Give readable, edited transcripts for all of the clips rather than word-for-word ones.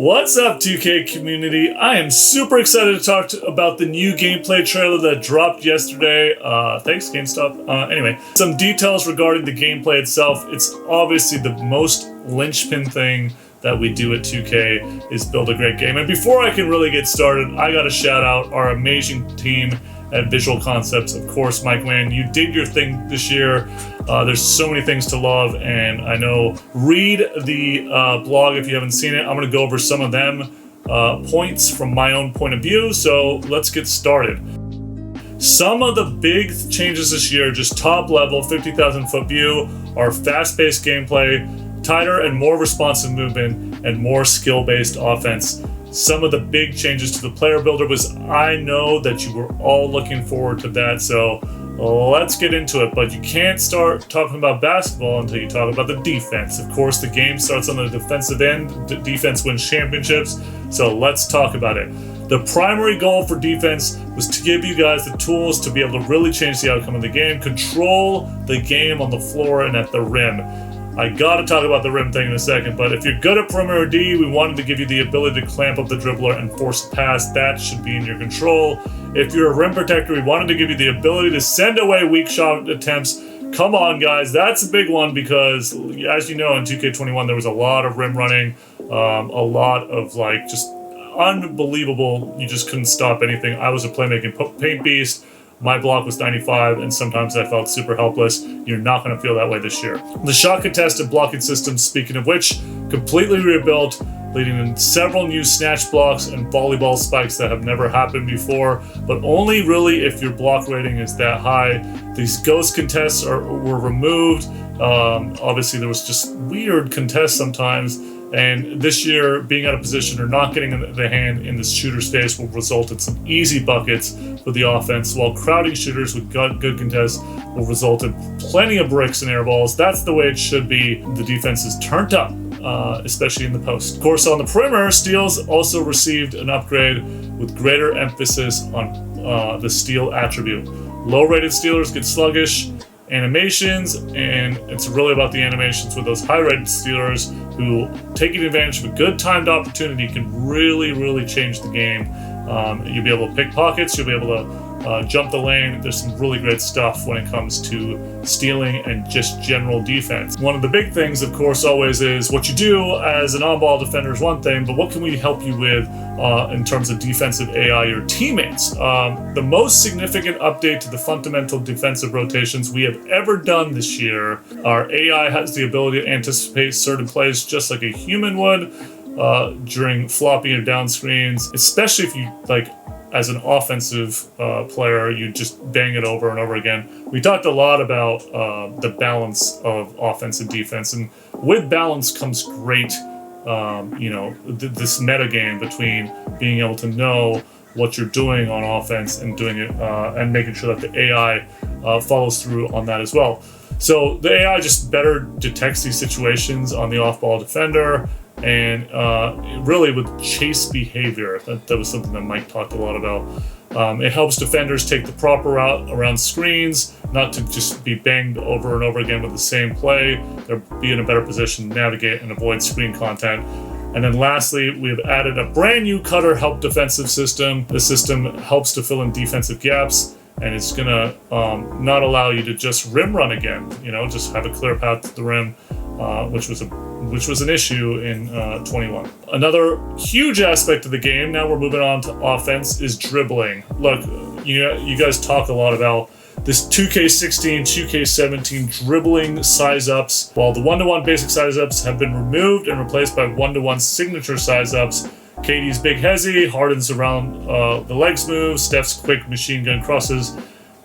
What's up, 2K community? I am super excited to talk about the new gameplay trailer that dropped yesterday. Thanks, GameStop. Anyway, some details regarding the gameplay itself. It's obviously the most linchpin thing that we do at 2K is build a great game. And before I can really get started, I gotta shout out our amazing team at Visual Concepts. Of course, Mike Wynn, you did your thing this year. There's so many things to love, and I know, read the blog if you haven't seen it. I'm gonna go over some of them points from my own point of view, so let's get started. Some of the big changes this year, just top level, 50,000 foot view, are fast-paced gameplay, tighter and more responsive movement, and more skill-based offense. Some of the big changes to the player builder was, I know that you were all looking forward to that, so let's get into it. But you can't start talking about basketball until you talk about the defense. Of course, the game starts on the defensive end. The defense wins championships, so let's talk about it. The primary goal for defense was to give you guys the tools to be able to really change the outcome of the game, control the game on the floor and at the rim. I gotta talk about the rim thing in a second, but if you're good at perimeter D, we wanted to give you the ability to clamp up the dribbler and force a pass. That should be in your control. If you're a rim protector, we wanted to give you the ability to send away weak shot attempts. Come on, guys, that's a big one because, as you know, in 2K21, there was a lot of rim running, a lot of, just unbelievable. You just couldn't stop anything. I was a playmaking paint beast. My block was 95, and sometimes I felt super helpless. You're not going to feel that way this year. The shot contested blocking system, speaking of which, completely rebuilt, leading in several new snatch blocks and volleyball spikes that have never happened before, but only really if your block rating is that high. These ghost contests were removed. Obviously, there was just weird contests sometimes. And this year, being out of position or not getting the hand in the shooter space will result in some easy buckets for the offense, while crowding shooters with good contests will result in plenty of bricks and air balls. That's the way it should be. The defense is turned up, especially in the post. Of course, on the perimeter, steals also received an upgrade with greater emphasis on the steal attribute. Low-rated stealers get sluggish animations, and it's really about the animations with those high-rated stealers who, taking advantage of a good timed opportunity, can really change the game. You'll be able to pick pockets, you'll be able to jump the lane. There's some really great stuff when it comes to stealing and just general defense. One of the big things, of course, always is what you do as an on-ball defender is one thing, but what can we help you with in terms of defensive AI, your teammates? The most significant update to the fundamental defensive rotations we have ever done this year, our AI has the ability to anticipate certain plays just like a human would during flopping or down screens, especially if you, as an offensive player, you just bang it over and over again. We talked a lot about the balance of offense and defense, and with balance comes great, this meta game between being able to know what you're doing on offense and doing it and making sure that the AI follows through on that as well. So the AI just better detects these situations on the off-ball defender, and really with chase behavior. That was something that Mike talked a lot about. It helps defenders take the proper route around screens, not to just be banged over and over again with the same play. They'll be in a better position to navigate and avoid screen content. And then lastly, we have added a brand new cutter help defensive system. The system helps to fill in defensive gaps, and it's gonna not allow you to just rim run again, just have a clear path to the rim, which was an issue in 21. Another huge aspect of the game, now we're moving on to offense, is dribbling. Look, you guys talk a lot about this 2K16, 2K17 dribbling size-ups. While the one-to-one basic size-ups have been removed and replaced by one-to-one signature size-ups, KD's big hezzy, Harden's around the legs move, Steph's quick machine gun crosses,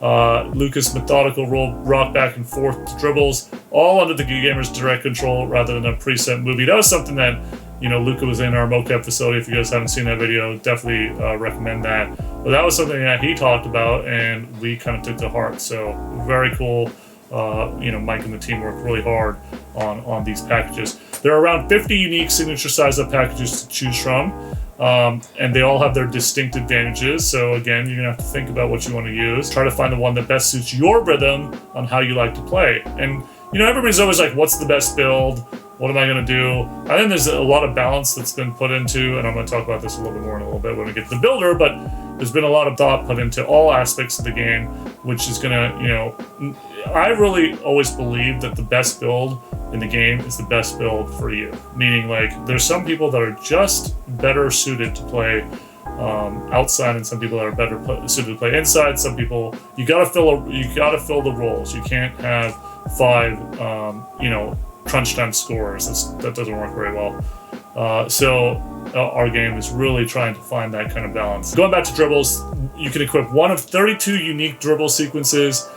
Luka's methodical rock back and forth dribbles, all under the gamer's direct control rather than a preset movie. That was something that, Luka was in our mocap facility. If you guys haven't seen that video, definitely recommend that. But that was something that he talked about, and we kind of took to heart. So very cool. Mike and the team worked really hard on these packages. There are around 50 unique signature size-up packages to choose from. And they all have their distinct advantages. So again, you're gonna have to think about what you want to use. Try to find the one that best suits your rhythm on how you like to play. And everybody's always like, what's the best build? What am I going to do? I think there's a lot of balance that's been put into, and I'm going to talk about this a little bit more in a little bit when we get to the builder, but there's been a lot of thought put into all aspects of the game, which is going to, I really always believe that the best build in the game is the best build for you. Meaning, like, there's some people that are just better suited to play outside, and some people that are better suited to play inside. Some people, you gotta fill the roles. You can't have 5, crunch time scorers. That doesn't work very well. So our game is really trying to find that kind of balance. Going back to dribbles, you can equip one of 32 unique dribble sequences.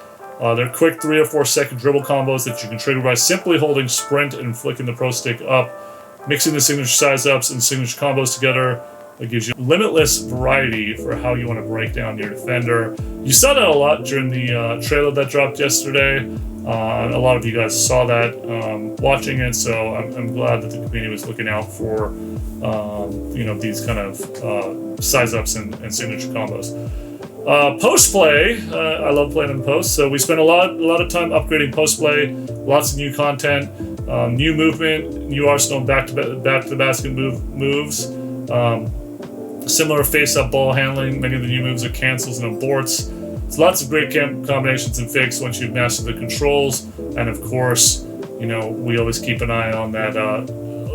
They're quick 3 or 4 second dribble combos that you can trigger by simply holding sprint and flicking the pro stick up, mixing the signature size ups and signature combos together. That gives you limitless variety for how you want to break down your defender. You saw that a lot during the trailer that dropped yesterday. A lot of you guys saw that watching it, so I'm glad that the community was looking out for these kind of size ups and signature combos. Post play, I love playing in post, so we spent a lot of time upgrading post play. Lots of new content, new movement, new Arsenal back to the basket moves. Similar face-up ball handling. Many of the new moves are cancels and aborts. It's lots of great combinations and fakes once you've mastered the controls. And of course, we always keep an eye on that,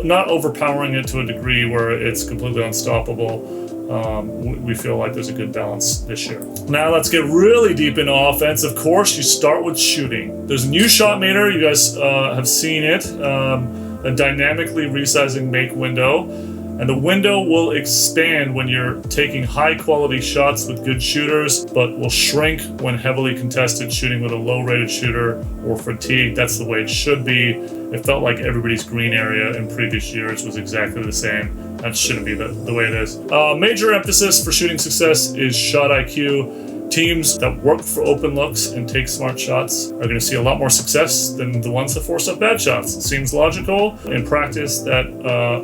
not overpowering it to a degree where it's completely unstoppable. We feel like there's a good balance this year. Now let's get really deep into offense. Of course, you start with shooting. There's a new shot meter. You guys have seen it. A dynamically resizing make window. And the window will expand when you're taking high quality shots with good shooters, but will shrink when heavily contested shooting with a low rated shooter or fatigue. That's the way it should be. It felt like everybody's green area in previous years was exactly the same. That shouldn't be the way it is. Major emphasis for shooting success is shot IQ. Teams that work for open looks and take smart shots are going to see a lot more success than the ones that force up bad shots. It seems logical. In practice, that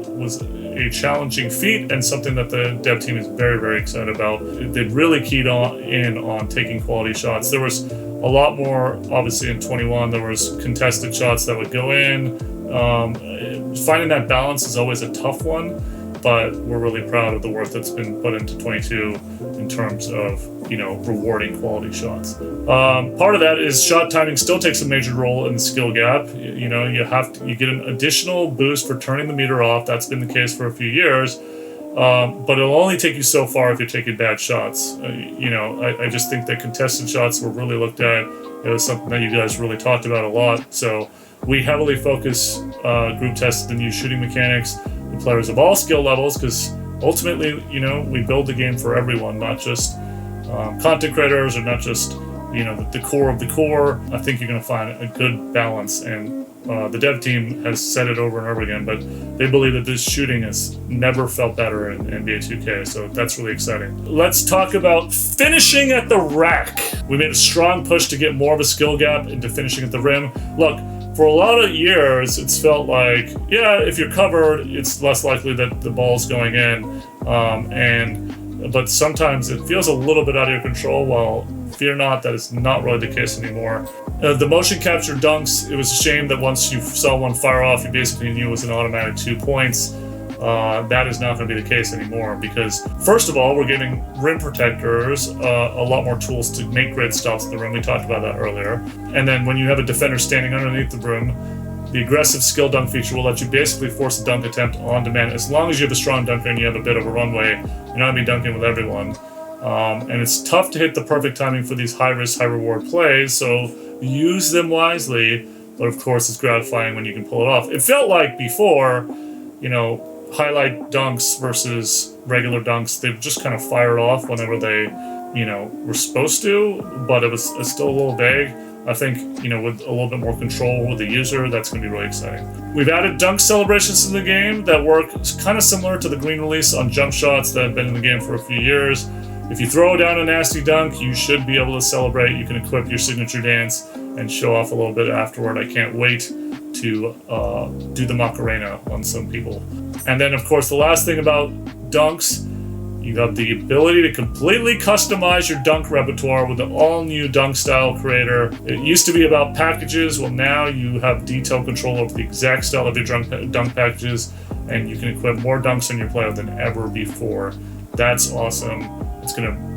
was a challenging feat and something that the dev team is very, very excited about. They really keyed in on taking quality shots. There was a lot more, obviously, in 21. There was contested shots that would go in. Finding that balance is always a tough one, but we're really proud of the work that's been put into 22 in terms of, rewarding quality shots. Part of that is shot timing still takes a major role in the skill gap. You get an additional boost for turning the meter off. That's been the case for a few years. But it'll only take you so far if you're taking bad shots. I just think that contested shots were really looked at. It was something that you guys really talked about a lot. So we heavily focus, group tested the new shooting mechanics with players of all skill levels, because ultimately, we build the game for everyone, not just content creators or not just, the core of the core. I think you're going to find a good balance, and the dev team has said it over and over again, but they believe that this shooting has never felt better in NBA 2K, so that's really exciting. Let's talk about finishing at the rack. We made a strong push to get more of a skill gap into finishing at the rim. Look, for a lot of years, it's felt like, if you're covered, it's less likely that the ball's going in, but sometimes it feels a little bit out of your control. Well, fear not, that is not really the case anymore. The motion capture dunks, it was a shame that once you saw one fire off, you basically knew it was an automatic 2 points. That is not going to be the case anymore, because first of all, we're giving rim protectors a lot more tools to make great stops at the rim. We talked about that earlier. And then when you have a defender standing underneath the rim, the aggressive skill dunk feature will let you basically force a dunk attempt on demand. As long as you have a strong dunker and you have a bit of a runway, you're not going to be dunking with everyone. And it's tough to hit the perfect timing for these high-risk, high-reward plays, so use them wisely. But of course, it's gratifying when you can pull it off. It felt like before, highlight dunks versus regular dunks, they just kind of fired off whenever they, were supposed to, but it was still a little vague. I think, with a little bit more control with the user, that's going to be really exciting. We've added dunk celebrations to the game that work kind of similar to the green release on jump shots that have been in the game for a few years. If you throw down a nasty dunk, you should be able to celebrate. You can equip your signature dance and show off a little bit afterward. I can't wait to do the Macarena on some people. And then, of course, the last thing about dunks You have the ability to completely customize your dunk repertoire with the all-new dunk style creator. It used to be about packages. Well, now you have detailed control over the exact style of your dunk packages, and you can equip more dunks on your player than ever before. That's awesome. It's going to,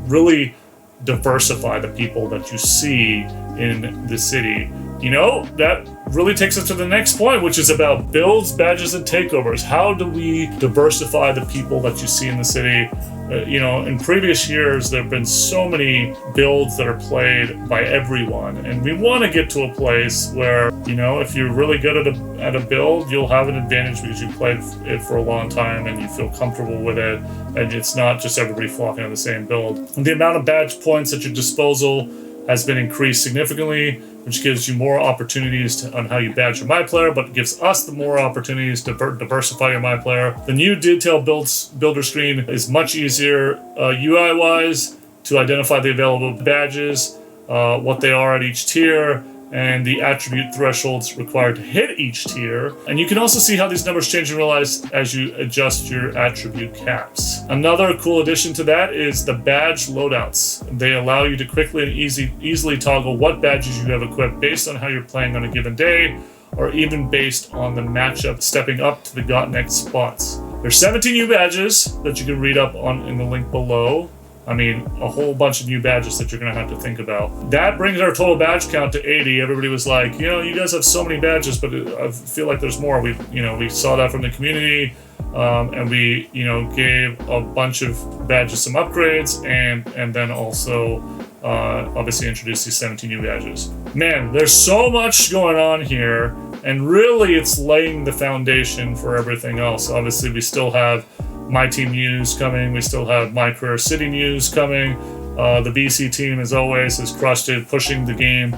really diversify the people that you see in the city. That really takes us to the next point, which is about builds, badges, and takeovers. How do we diversify the people that you see in the city? In previous years, there have been so many builds that are played by everyone, and we want to get to a place where, if you're really good at a build, you'll have an advantage because you played it for a long time and you feel comfortable with it, and it's not just everybody flocking on the same build. And the amount of badge points at your disposal has been increased significantly, which gives you more opportunities on how you badge your My Player, but gives us the more opportunities to diversify your My Player. The new detail builder screen is much easier UI-wise to identify the available badges, what they are at each tier, and the attribute thresholds required to hit each tier. And you can also see how these numbers change in real life as you adjust your attribute caps. Another cool addition to that is the badge loadouts. They allow you to quickly and easily toggle what badges you have equipped based on how you're playing on a given day, or even based on the matchup stepping up to the next spots. There's 17 new badges that you can read up on in the link below. A whole bunch of new badges that you're going to have to think about. That brings our total badge count to 80. Everybody was like, you guys have so many badges, but I feel like there's more. We saw that from the community, and we, gave a bunch of badges some upgrades, and then also obviously introduced these 17 new badges. Man, there's so much going on here, and really it's laying the foundation for everything else. Obviously, we still have My Team news coming. We still have My Career City news coming. The BC team, as always, has crushed it, pushing the game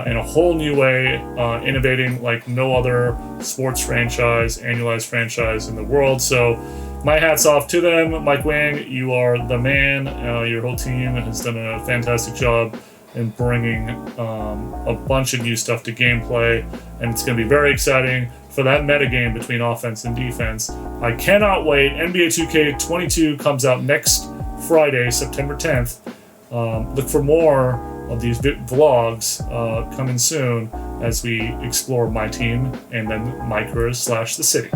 in a whole new way, innovating like no other sports franchise, annualized franchise in the world. So my hat's off to them. Mike Wang, you are the man. Your whole team has done a fantastic job in bringing a bunch of new stuff to gameplay, and it's going to be very exciting for that metagame between offense and defense. I cannot wait. NBA 2K22 comes out next Friday, September 10th. Look for more of these vlogs coming soon as we explore my team and then my career / the city.